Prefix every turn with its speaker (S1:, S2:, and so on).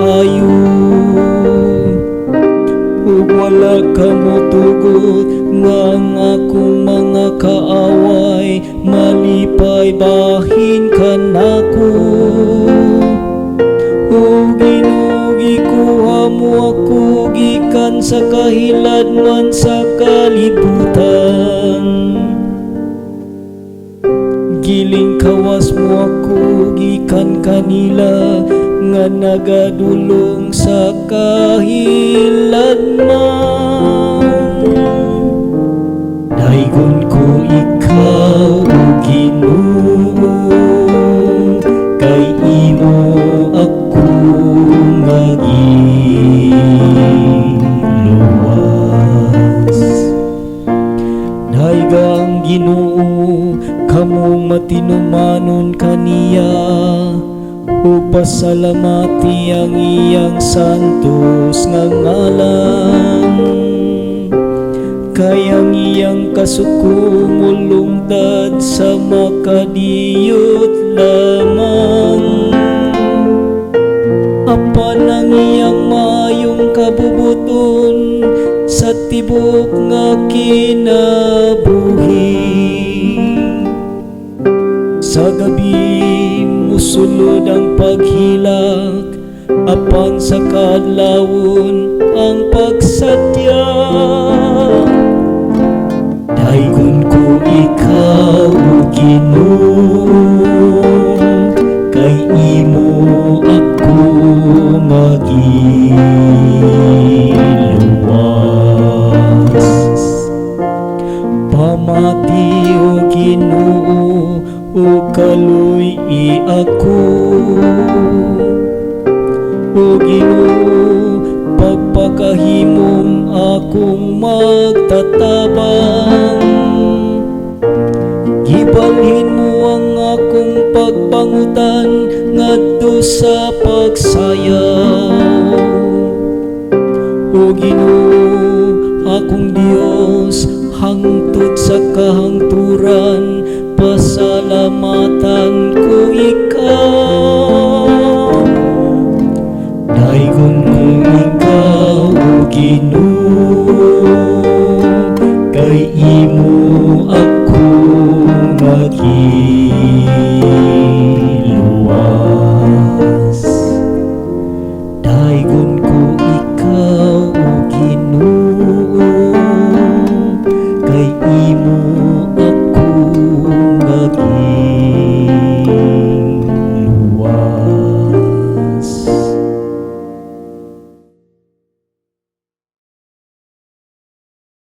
S1: maayo, ug wala ka motugot nga ang akong mga kaaway malipay bahin ka nako. Ug inugi kuha mo ako gikan sa kahiladman sa kalibutan. Giling kawas mo ako gikan kanila nga nagadulong sa kahiladman. Daigon ko ikaw o Ginoo, kay imo ako nga giluwas. Daigang Ginoo, kamong matinumanon kaniya, ug pasalamati ang iyang santos nga ngalan. Kay ang iyang kasuko mulungtad sa makadiyot lamang. Apan ang iyang maayong kabubuton sa tibok nga kinabuhi. Sa gabi musulod ang paghilak, apan sa kadlawon ang pagsadya. Daigon ko ikaw o Ginoo, kay imo ako nga giluwas. Pamati o Ginoo, o kaluy-i ako. O Ginoo, pagpakahimong akong magtatabang. Gibalhin mo ang akong pagpangutan ngadto sa pagsayaw. O Ginoo, akong Dios, hangtod sa kahangturan, pasalamatan ko ikaw. Daigon ko ikaw o Ginoo, kay imo